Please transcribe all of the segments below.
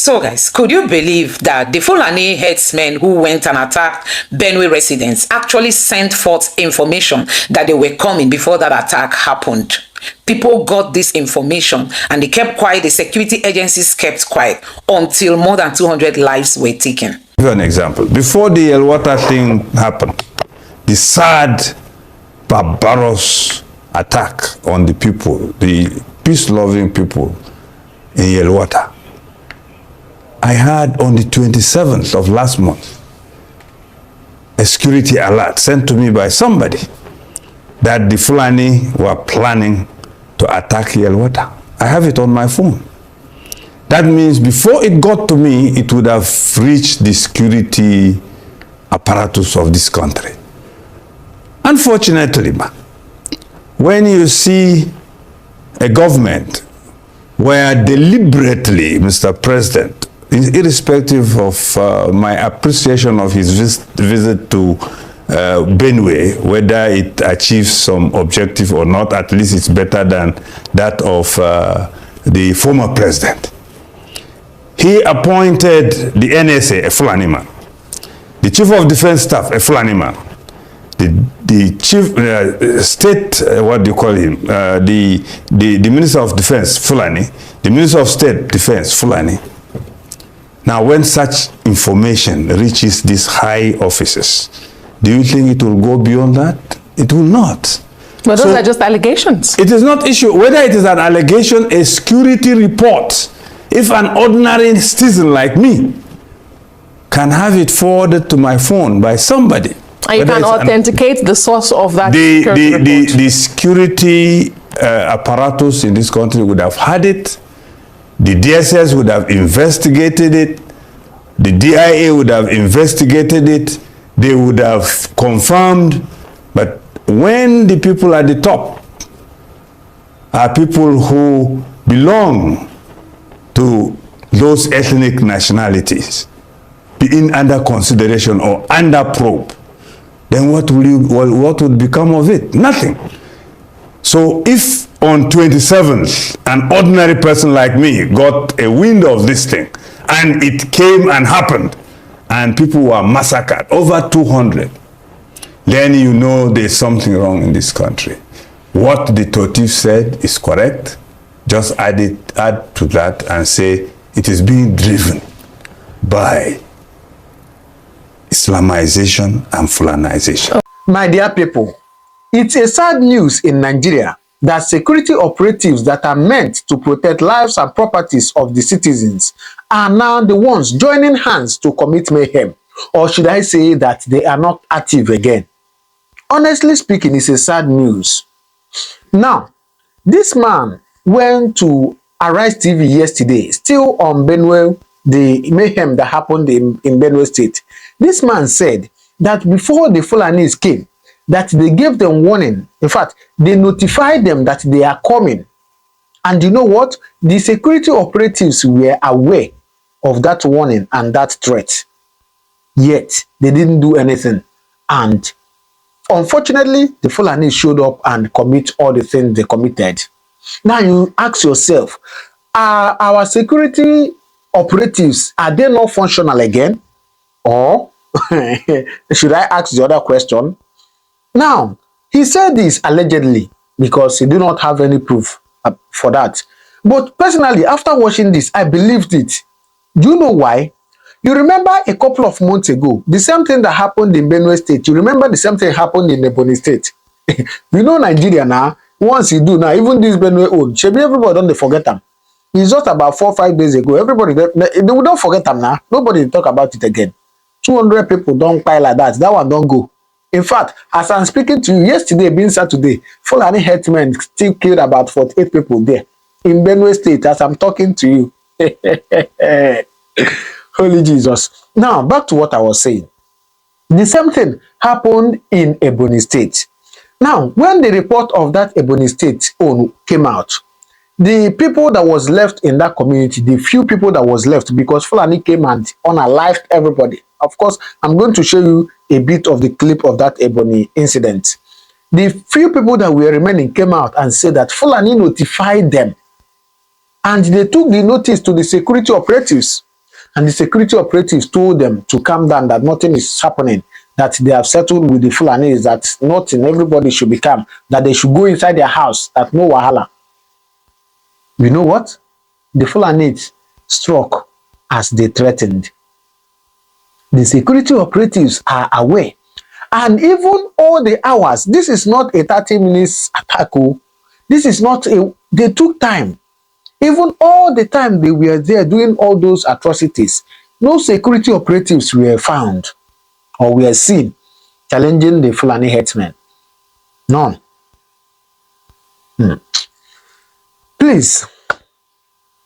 So guys, could you believe that the Fulani herdsmen who went and attacked Benue residents actually sent forth information that they were coming before that attack happened? People got this information and they kept quiet. The security agencies kept quiet until more than 200 lives were taken. I'll give you an example. Before the Yelwata thing happened, the sad, barbarous attack on the people, the peace-loving people in Yelwata, I had on the 27th of last month a security alert sent to me by somebody that the Fulani were planning to attack Yelwata. I have it on my phone. That means before it got to me, it would have reached the security apparatus of this country. Unfortunately, when you see a government where deliberately, Mr. President, irrespective of my appreciation of his visit to Benue, whether it achieves some objective or not, at least it's better than that of the former president. He appointed the NSA, a Fulani man, the Chief of Defense Staff, a Fulani man, the Chief State, what do you call him, the Minister of Defense, Fulani, the Minister of State Defense, Fulani. Now, when such information reaches these high offices, do you think it will go beyond that? It will not. But those are just allegations. It is not issue. Whether it is an allegation, a security report, if an ordinary citizen like me can have it forwarded to my phone by somebody. And you can authenticate the source of that the security apparatus in this country would have had it. The DSS would have investigated it. The DIA would have investigated it. They would have confirmed. But when the people at the top are people who belong to those ethnic nationalities being under consideration or under probe, then what would become of it? Nothing. So if on 27th, an ordinary person like me got a wind of this thing, and it came and happened, and people were massacred, over 200, then you know there's something wrong in this country. What the Totif said is correct. Just add to that and say it is being driven by Islamization and Fulanization. My dear people, it's a sad news in Nigeria that security operatives that are meant to protect lives and properties of the citizens are now the ones joining hands to commit mayhem. Or should I say that they are not active again? Honestly speaking, it's a sad news. Now, this man went to Arise TV yesterday, still on Benue, the mayhem that happened in Benue State. This man said that before the Fulanis came, that they gave them warning. In fact, they notified them that they are coming. And you know what? The security operatives were aware of that warning and that threat. Yet, they didn't do anything. And unfortunately, the Fulani showed up and commit all the things they committed. Now you ask yourself, are our security operatives, are they not functional again? Or should I ask the other question? Now, he said this allegedly because he do not have any proof for that. But personally, after watching this, I believed it. Do you know why? You remember a couple of months ago, the same thing that happened in Benue State. You remember the same thing happened in Ebonyi State. You know Nigeria now, once you do now, even this Benue old, everybody don't forget them. It's just about 4 or 5 days ago. Everybody, they will don't forget them now. Nobody talk about it again. 200 people don't pile like that. That one don't go. In fact, as I'm speaking to you, yesterday being Saturday, Fulani Herdsmen still killed about 48 people there in Benue State as I'm talking to you. Holy Jesus. Now, back to what I was saying. The same thing happened in Ebonyi State. Now, when the report of that Ebonyi State own came out, the people that was left in that community, the few people that was left, because Fulani came and unalived everybody. Of course, I'm going to show you a bit of the clip of that Ebonyi incident. The few people that were remaining came out and said that Fulani notified them. And they took the notice to the security operatives. And the security operatives told them to calm down, that nothing is happening, that they have settled with the Fulanis, that nothing, everybody should be calm, that they should go inside their house, that no wahala. You know what? The Fulanis struck as they threatened. The security operatives are aware. And even all the hours, this is not a 30 minutes attack. This is not a, they took time. Even all the time they were there doing all those atrocities, no security operatives were found or were seen challenging the Fulani Herdsmen. None. Please,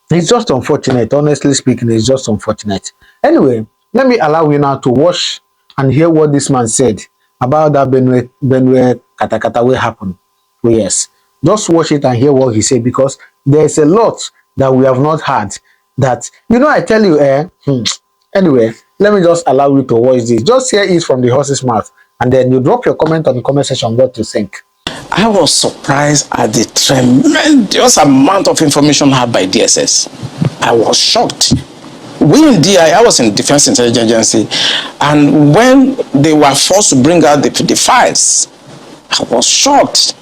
it's just unfortunate. Honestly speaking, it's just unfortunate. Anyway, let me allow you now to watch and hear what this man said about that Benue Katakata will happen. Oh, yes. Just watch it and hear what he said, because there's a lot that we have not had that, you know, I tell you, anyway, let me just allow you to watch this. Just hear it from the horse's mouth, and then you drop your comment on the comment section what you think. I was surprised at the tremendous amount of information had by DSS. I was shocked. We in DI, I was in Defense Intelligence Agency, and when they were forced to bring out the files, I was shocked.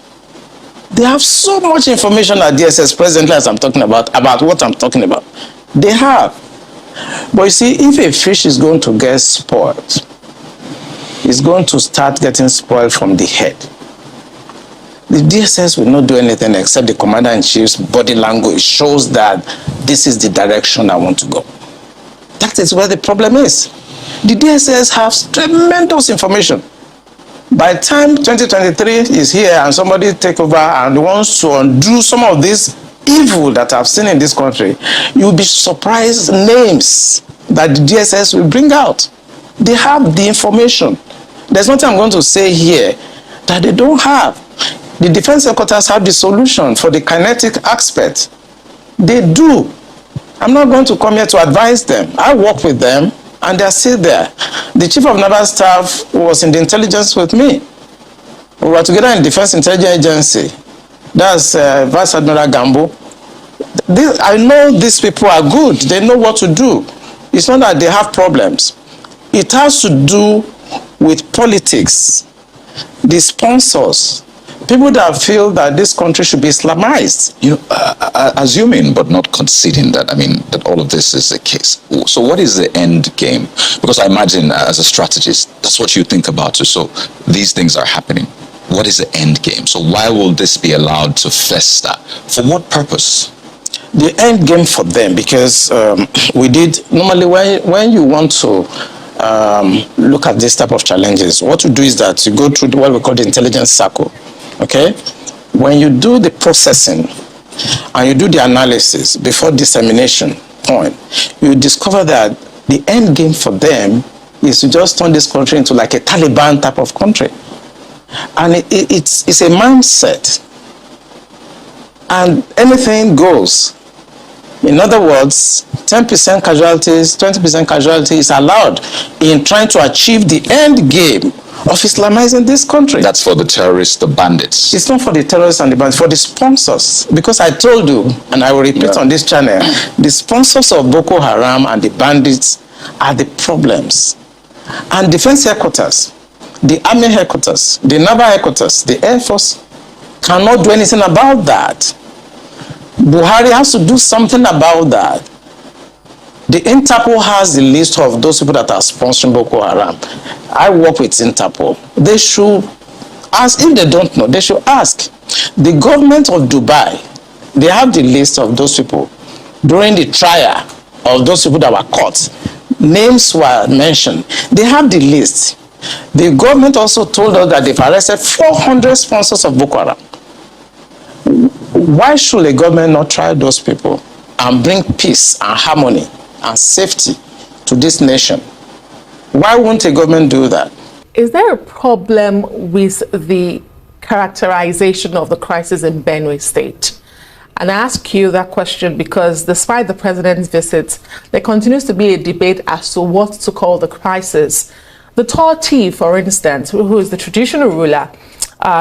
They have so much information at DSS presently, as I'm talking about what I'm talking about. They have. But you see, if a fish is going to get spoiled, it's going to start getting spoiled from the head. The DSS will not do anything except the Commander-in-Chief's body language shows that this is the direction I want to go. That is where the problem is. The DSS has tremendous information. By the time 2023 is here and somebody take over and wants to undo some of this evil that I've seen in this country, you'll be surprised names that the DSS will bring out. They have the information. There's nothing I'm going to say here that they don't have. The defense headquarters have the solution for the kinetic aspect. They do. I'm not going to come here to advise them. I work with them, and they're still there. The chief of naval staff was in the intelligence with me. We were together in Defense Intelligence Agency. That's Vice Admiral Gambo. I know these people are good. They know what to do. It's not that they have problems. It has to do with politics, the sponsors, people that feel that this country should be Islamized. You know, assuming but not conceding that, I mean, that all of this is the case. So what is the end game? Because I imagine as a strategist, that's what you think about too. So these things are happening. What is the end game? So why will this be allowed to fester? For what purpose? The end game for them, because we did, normally when you want to look at this type of challenges, what you do is that you go through what we call the intelligence circle. Okay, when you do the processing and you do the analysis before dissemination point, you discover that the end game for them is to just turn this country into like a Taliban type of country. And it's a mindset. And anything goes. In other words, 10% casualties, 20% casualties is allowed in trying to achieve the end game of Islamizing this country. That's for the terrorists, the bandits. It's not for the terrorists and the bandits, for the sponsors. Because I told you, and I will repeat on this channel, the sponsors of Boko Haram and the bandits are the problems. And defense headquarters, the army headquarters, the naval headquarters, the air force cannot do anything about that. Buhari has to do something about that. The Interpol has the list of those people that are sponsoring Boko Haram. I work with Interpol. They should ask, if they don't know, they should ask. The government of Dubai, they have the list of those people. During the trial of those people that were caught, names were mentioned. They have the list. The government also told us that they've arrested 400 sponsors of Boko Haram. Why should a government not try those people and bring peace and harmony and safety to this nation? Why won't a government do that? Is there a problem with the characterization of the crisis in Benue State? And I ask you that question because despite the president's visit, there continues to be a debate as to what to call the crisis. The Torti, for instance, who is the traditional ruler,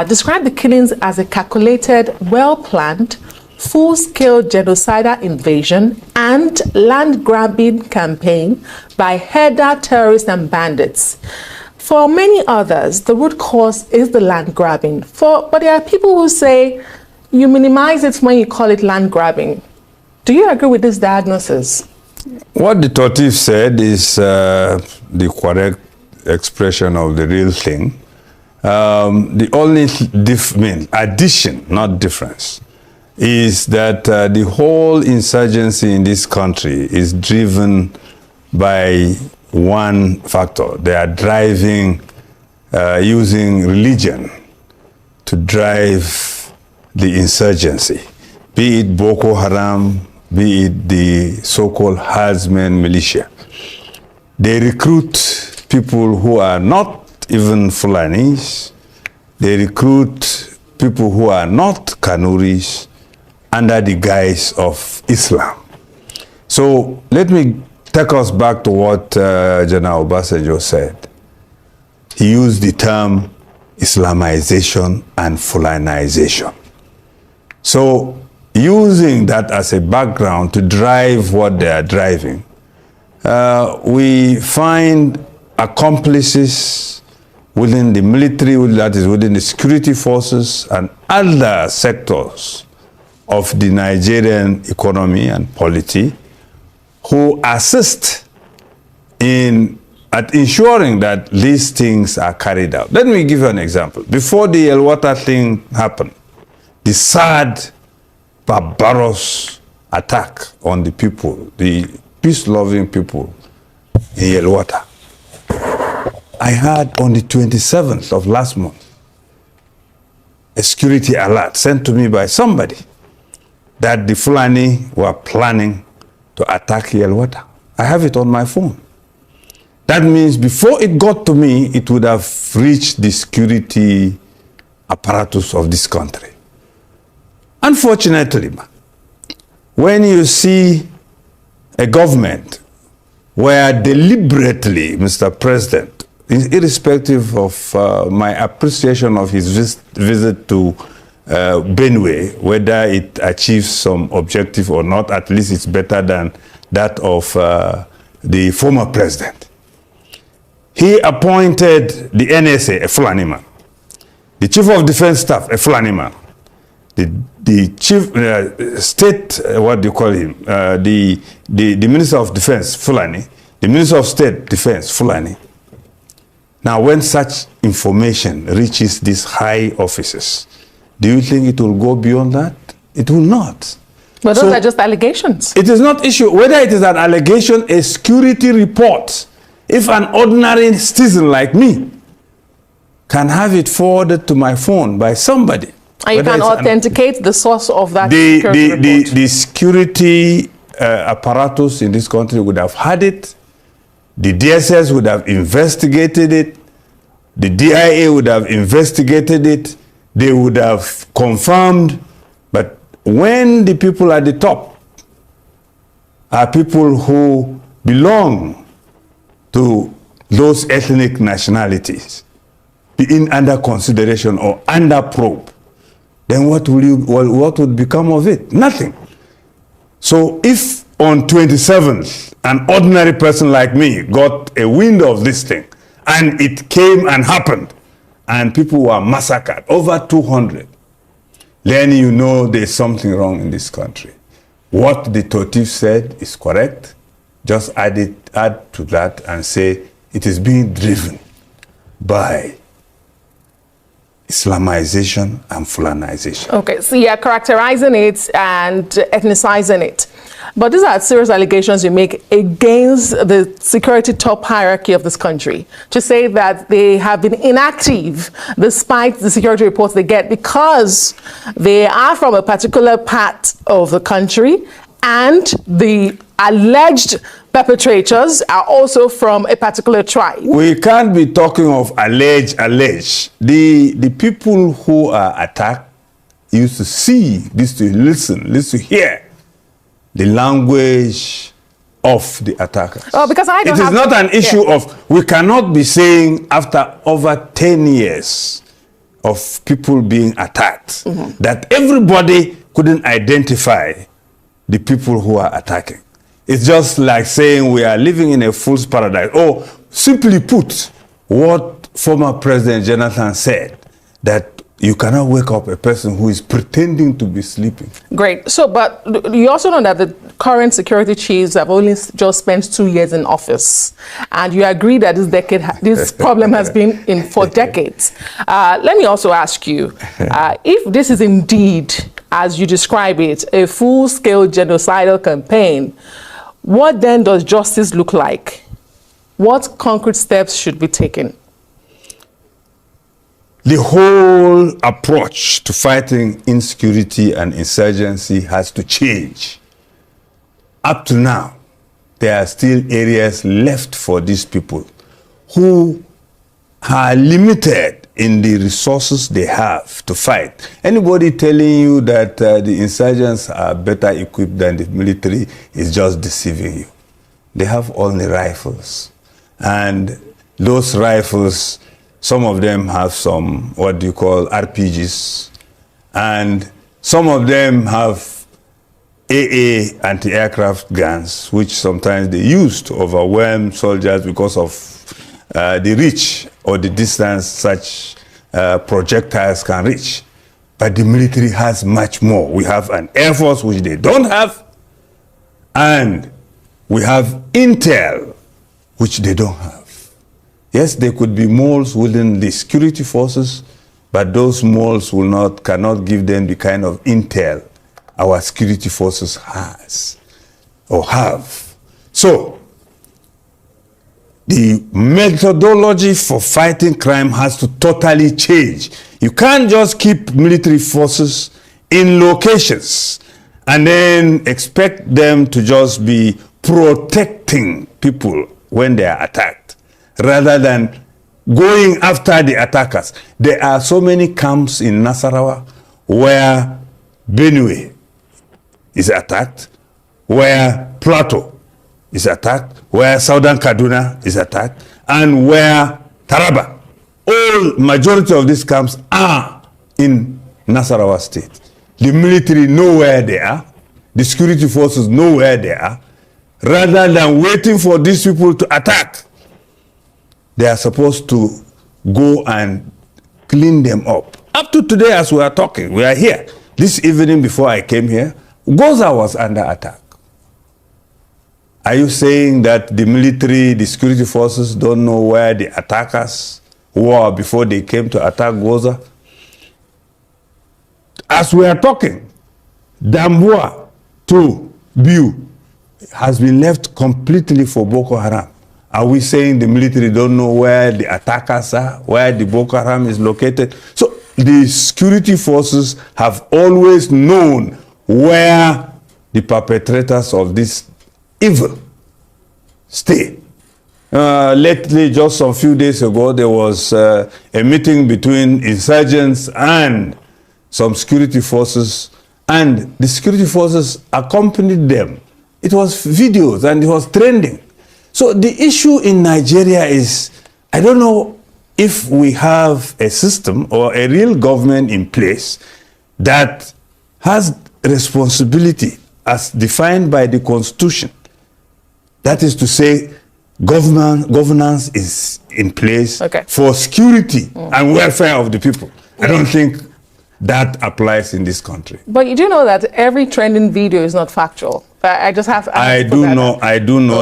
described the killings as a calculated, well-planned, full-scale genocidal invasion and land-grabbing campaign by herder terrorists and bandits. For many others, the root cause is the land grabbing. But there are people who say you minimize it when you call it land grabbing. Do you agree with this diagnosis? What the tortoise said is the correct expression of the real thing. The only addition, not difference, is that the whole insurgency in this country is driven by one factor. They are driving, using religion to drive the insurgency, be it Boko Haram, be it the so-called herdsmen militia. They recruit people who are not even Fulanis. They recruit people who are not Kanuris under the guise of Islam. So let me take us back to what General Obasanjo said. He used the term Islamization and Fulanization. So using that as a background to drive what they are driving, we find accomplices within the military, that is within the security forces and other sectors of the Nigerian economy and polity who assist at ensuring that these things are carried out. Let me give you an example. Before the Yelwata thing happened, the sad, barbarous attack on the people, the peace-loving people in Yelwata, I had on the 27th of last month a security alert sent to me by somebody that the Fulani were planning to attack Yelwata. I have it on my phone. That means before it got to me, it would have reached the security apparatus of this country. Unfortunately, when you see a government where deliberately, Mr. President, irrespective of my appreciation of his visit to Benue, whether it achieves some objective or not, at least it's better than that of the former president. He appointed the NSA, a Fulani man, the chief of defense staff, a Fulani man, the chief state, what do you call him, the minister of defense, Fulani, the minister of state defense, Fulani. Now, when such information reaches these high offices, do you think it will go beyond that? It will not. But those are just allegations. It is not issue. Whether it is an allegation, a security report, if an ordinary citizen like me can have it forwarded to my phone by somebody. And you can authenticate the source of that security report. The security apparatus in this country would have had it. The DSS would have investigated it. The DIA would have investigated it. They would have confirmed. But when the people at the top are people who belong to those ethnic nationalities being under consideration or under probe, then what would become of it? Nothing. So if on 27th, an ordinary person like me got a wind of this thing, and it came and happened, and people were massacred, over 200, then you know there's something wrong in this country. What the Totif said is correct. Just add to that and say it is being driven by Islamization and Fulanization. Okay, so you're characterizing it and ethnicizing it. But these are serious allegations you make against the security top hierarchy of this country, to say that they have been inactive despite the security reports they get because they are from a particular part of the country and the alleged perpetrators are also from a particular tribe. We can't be talking of alleged. The people who are attacked used to see, used to listen, used to hear the language of the attackers. Oh, because I don't It is not an issue of, we cannot be saying after over 10 years of people being attacked, that everybody couldn't identify the people who are attacking. It's just like saying we are living in a fool's paradise. Or simply put, what former President Jonathan said, that you cannot wake up a person who is pretending to be sleeping. Great. So, but you also know that the current security chiefs have only just spent 2 years in office, and you agree that this problem has been in for decades. Let me also ask you, if this is indeed, as you describe it, a full-scale genocidal campaign, what then does justice look like? What concrete steps should be taken? The whole approach to fighting insecurity and insurgency has to change. Up to now, there are still areas left for these people who are limited in the resources they have to fight. Anybody telling you that the insurgents are better equipped than the military is just deceiving you. They have only rifles. And those rifles, some of them have some, what do you call, RPGs. And some of them have AA anti-aircraft guns, which sometimes they use to overwhelm soldiers because of the reach or the distance such projectiles can reach. But the military has much more. We have an air force which they don't have, and we have intel which they don't have. Yes, there could be moles within the security forces, but those moles cannot give them the kind of intel our security forces has or have. So, the methodology for fighting crime has to totally change. You can't just keep military forces in locations and then expect them to just be protecting people when they are attacked, rather than going after the attackers. There are so many camps in Nasarawa where Benue is attacked, where Plateau is attacked, where Southern Kaduna is attacked, and where Taraba. All majority of these camps are in Nasarawa state. The military know where they are, the security forces know where they are, rather than waiting for these people to attack. They are supposed to go and clean them up. Up to today, as we are talking, we are here. This evening before I came here, Goza was under attack. Are you saying that the military, the security forces don't know where the attackers were before they came to attack Goza? As we are talking, Damboa to Biu has been left completely for Boko Haram. Are we saying the military don't know where the attackers are, where the Boko Haram is located? So the security forces have always known where the perpetrators of this evil stay. Lately, just some few days ago, there was a meeting between insurgents and some security forces, and the security forces accompanied them. It was videos and it was trending. So the issue in Nigeria is, I don't know if we have a system or a real government in place that has responsibility as defined by the Constitution. That is to say, governance is in place for security and welfare of the people. I don't think that applies in this country. But you do know that every trending video is not factual. I just have to I do know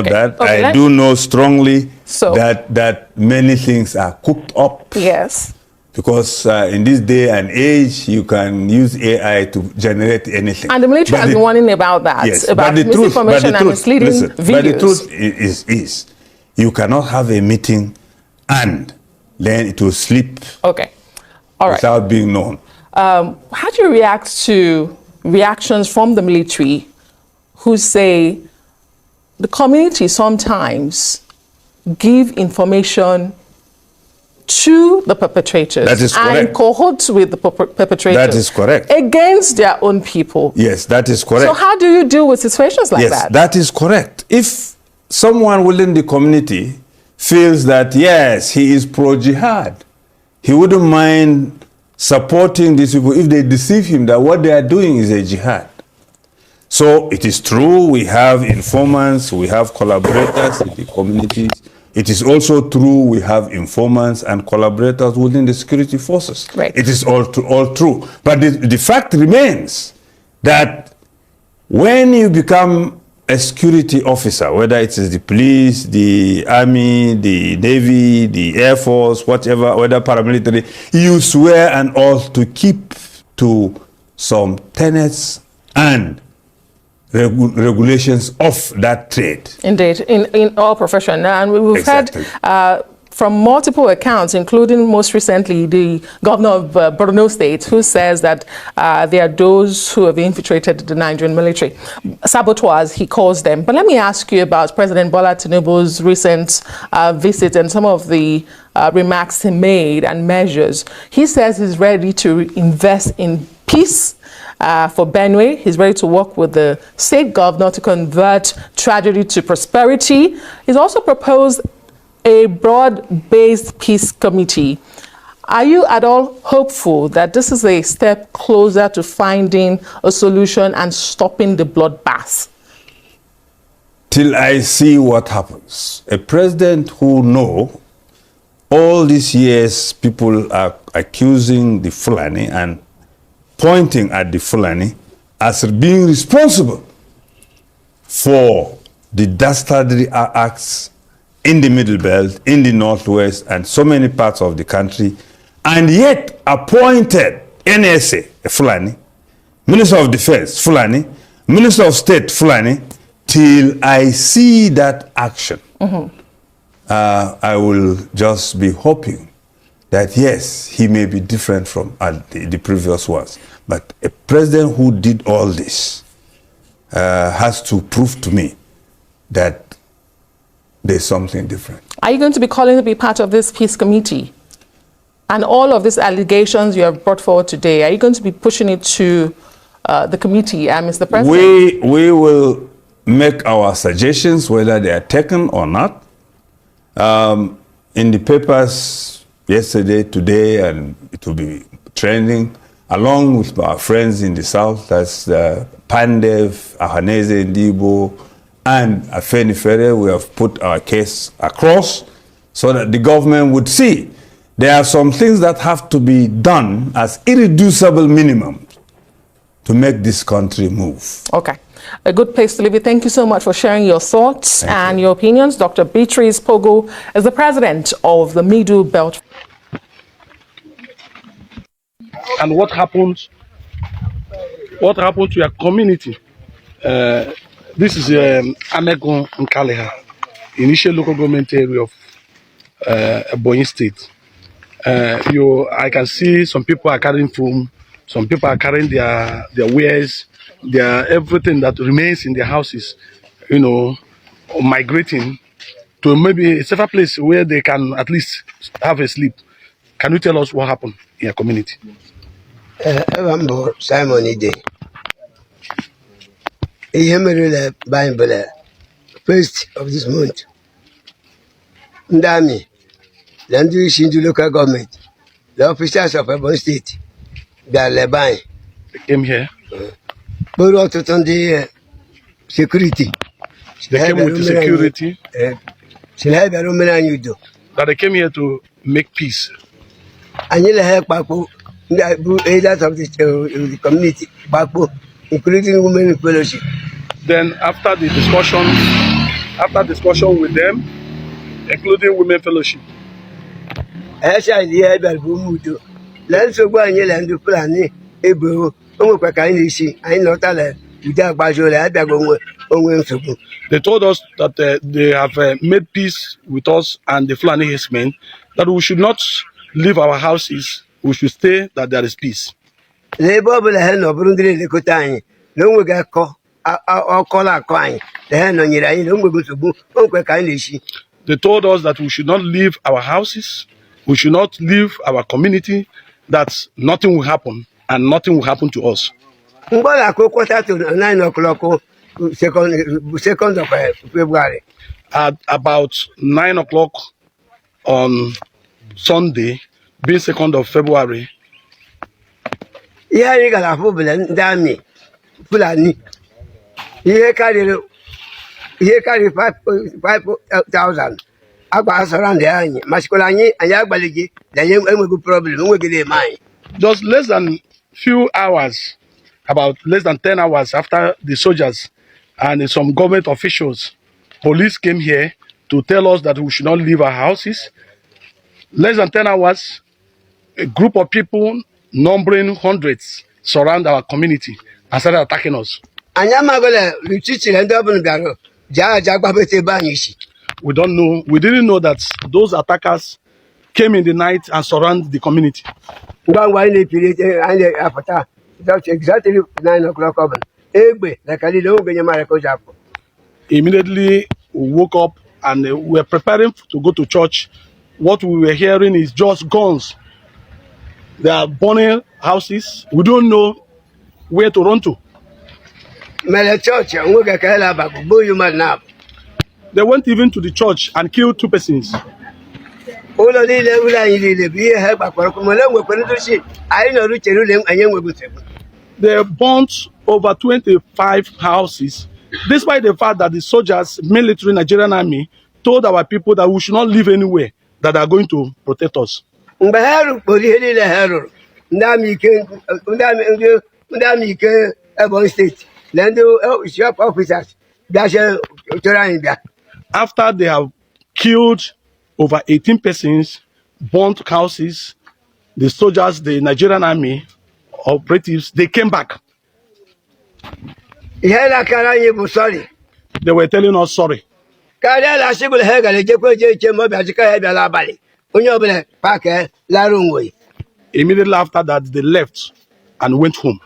that. I do know strongly that many things are cooked up. Yes. Because in this day and age, you can use AI to generate anything. And the military has been warning about that. Yes, about misinformation and misleading videos. But the truth is, you cannot have a meeting and then it will slip all right, without being known. How do you react to reactions from the military who say the community sometimes give information to the perpetrators that is correct. And cohorts with the perpetrators that is correct. Against their own people? Yes, that is correct. So how do you deal with situations like that? Yes, that is correct. If someone within the community feels that, yes, he is pro-jihad, he wouldn't mind supporting these people if they deceive him that what they are doing is a jihad. So it is true we have informants, we have collaborators in the communities. It is also true we have informants and collaborators within the security forces. Right. It is all true. But the fact remains that when you become a security officer, whether it is the police, the army, the navy, the air force, whatever, whether paramilitary, you swear an oath to keep to some tenets and regulations of that trade. Indeed, in all profession. And we've Exactly. heard from multiple accounts, including most recently the governor of Borno State, who says that there are those who have infiltrated the Nigerian military. Saboteurs, he calls them. But let me ask you about President Bola Tinubu's recent visit and some of the remarks he made and measures. He says he's ready to invest in peace for Benue. He's ready to work with the state governor to convert tragedy to prosperity. He's also proposed a broad-based peace committee. Are you at all hopeful that this is a step closer to finding a solution and stopping the bloodbath? Till I see what happens. A president who knows all these years people are accusing the Fulani and pointing at the Fulani as being responsible for the dastardly acts in the Middle Belt, in the Northwest, and so many parts of the country, and yet appointed NSA, Fulani, Minister of Defense, Fulani, Minister of State, Fulani, till I see that action. I will just be hoping that yes, he may be different from the previous ones. But a president who did all this has to prove to me that there's something different. Are you going to be calling to be part of this peace committee? And all of these allegations you have brought forward today, are you going to be pushing it to the committee, Mr. President? We will make our suggestions, whether they are taken or not. In the papers yesterday, today, and it will be trending, along with our friends in the south, that's Pandev, Ahaneze, Ndibo, and Afenifere. We have put our case across so that the government would see there are some things that have to be done as irreducible minimum to make this country move. Okay. A good place to leave it. Thank you so much for sharing your thoughts and your opinions. Dr. Beatrice Pogo is the president of the Middle Belt. And what happened to your community? This is Amegon Nkaleha, initial local government area of Ebonyi State. I can see some people are carrying food, some people are carrying their wares, their everything that remains in their houses, migrating to maybe a safer place where they can at least have a sleep. Can you tell us what happened in your community? Simon Ide. Ihe Bible first of this month. Ndami, the ndị local government, the officers of Ebonyi State, they are Lebanon. They came here. But also on the security. They came with the security. That they came here to make peace. And you help the leaders of the community, including women fellowship. Then after discussion with them, including women fellowship. They told us that they have made peace with us and the Fulani Herdsmen, that we should not leave our houses, we should stay, that there is peace. They told us that we should not leave our houses, we should not leave our community, that nothing will happen and nothing will happen to us. Quarter to 9 o'clock, 2nd of February. At about 9 o'clock on Sunday, being 2nd of February, ihe anyị gara afụ bụ ndị amị Fulani ihe karịrị 5,000 agba surround anyị masịkwara anyị agbalịghị na anyị enweghị problem enweghị eme anyị. Just less than few hours, about less than 10 hours after the soldiers and some government officials, police came here to tell us that we should not leave our houses. Less than 10 hours, a group of people numbering hundreds surround our community and started attacking us. We don't know. We didn't know that those attackers came in the night and surrounded the community. Exactly 9 o'clock. Immediately we woke up and we were preparing to go to church. What we were hearing is just guns. They are burning houses. We don't know where to run to. They went even to the church and killed 2 persons. They burnt over 25 houses, despite the fact that the soldiers, military Nigerian army, told our people that we should not live anywhere, that they are going to protect us. After they have killed over 18 persons, burnt houses, the soldiers, the Nigerian army, operatives, they came back. They were telling us sorry. Immediately after that, they left and went home.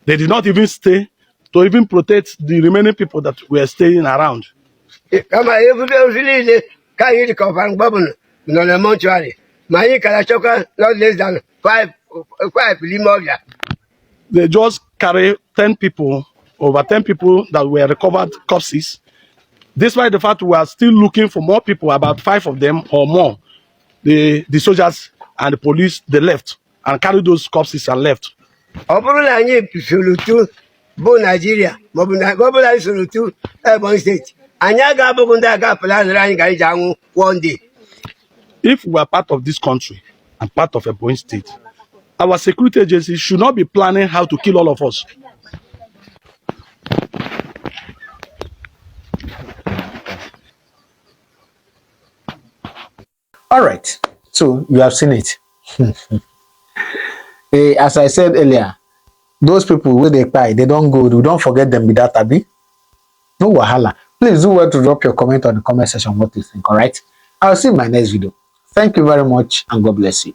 They did not even stay to even protect the remaining people that were staying around. They just carry 10 people, over 10 people that were recovered corpses. Despite the fact we are still looking for more people, about 5 of them or more, the soldiers and the police, they left and carried those corpses and left. Nigeria, one day. If we are part of this country and part of Ebonyi State, our security agencies should not be planning how to kill all of us. All right, so you have seen it. As I said earlier, those people where they cry, they don't go, we don't forget them with that, Abi. No wahala. Please do well to drop your comment on the comment section what you think, all right? I'll see you in my next video. Thank you very much and God bless you.